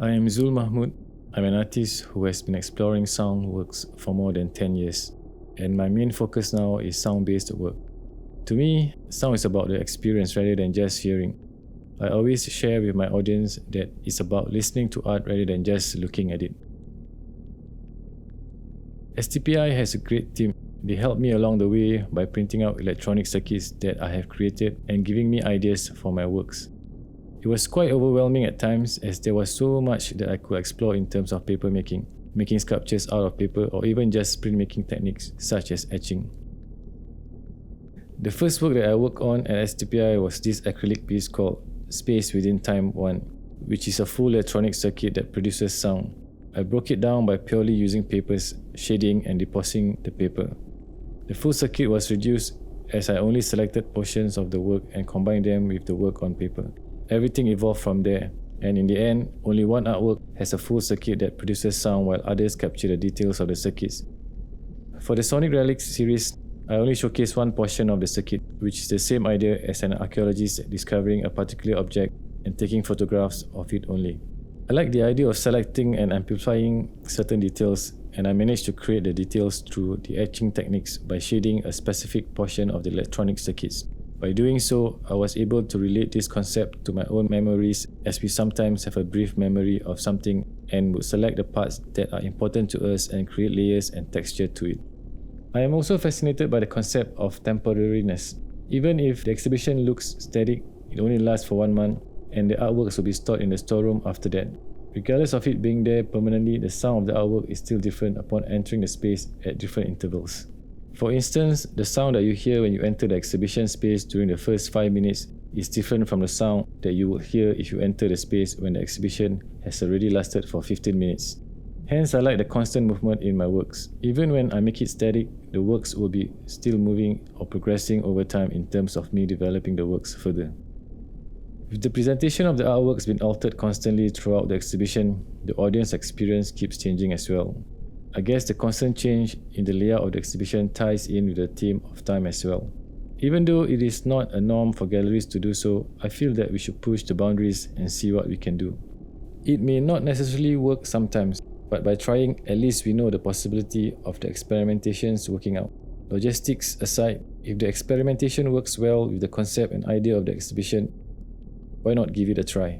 I am Zul Mahmod. I'm an artist who has been exploring sound works for more than 10 years, and my main focus now is sound-based work. To me, sound is about the experience rather than just hearing. I always share with my audience that it's about listening to art rather than just looking at it. STPI has a great team. They helped me along the way by printing out electronic circuits that I have created and giving me ideas for my works. It was quite overwhelming at times as there was so much that I could explore in terms of paper making sculptures out of paper, or even just printmaking techniques such as etching. The first work that I worked on at STPI was this acrylic piece called Space Within Time 1, which is a full electronic circuit that produces sound. I broke it down by purely using papers, shading and depositing the paper. The full circuit was reduced as I only selected portions of the work and combined them with the work on paper. Everything evolved from there, and in the end, only one artwork has a full circuit that produces sound while others capture the details of the circuits. For the Sonic Relics series, I only showcase one portion of the circuit, which is the same idea as an archaeologist discovering a particular object and taking photographs of it only. I like the idea of selecting and amplifying certain details, and I managed to create the details through the etching techniques by shading a specific portion of the electronic circuits. By doing so, I was able to relate this concept to my own memories, as we sometimes have a brief memory of something and would select the parts that are important to us and create layers and texture to it. I am also fascinated by the concept of temporariness. Even if the exhibition looks static, it only lasts for 1 month, and the artworks will be stored in the storeroom after that. Regardless of it being there permanently, the sound of the artwork is still different upon entering the space at different intervals. For instance, the sound that you hear when you enter the exhibition space during the first 5 minutes is different from the sound that you will hear if you enter the space when the exhibition has already lasted for 15 minutes. Hence, I like the constant movement in my works. Even when I make it static, the works will be still moving or progressing over time in terms of me developing the works further. With the presentation of the artworks being altered constantly throughout the exhibition, the audience experience keeps changing as well. I guess the constant change in the layout of the exhibition ties in with the theme of time as well. Even though it is not a norm for galleries to do so, I feel that we should push the boundaries and see what we can do. It may not necessarily work sometimes, but by trying, at least we know the possibility of the experimentations working out. Logistics aside, if the experimentation works well with the concept and idea of the exhibition, why not give it a try?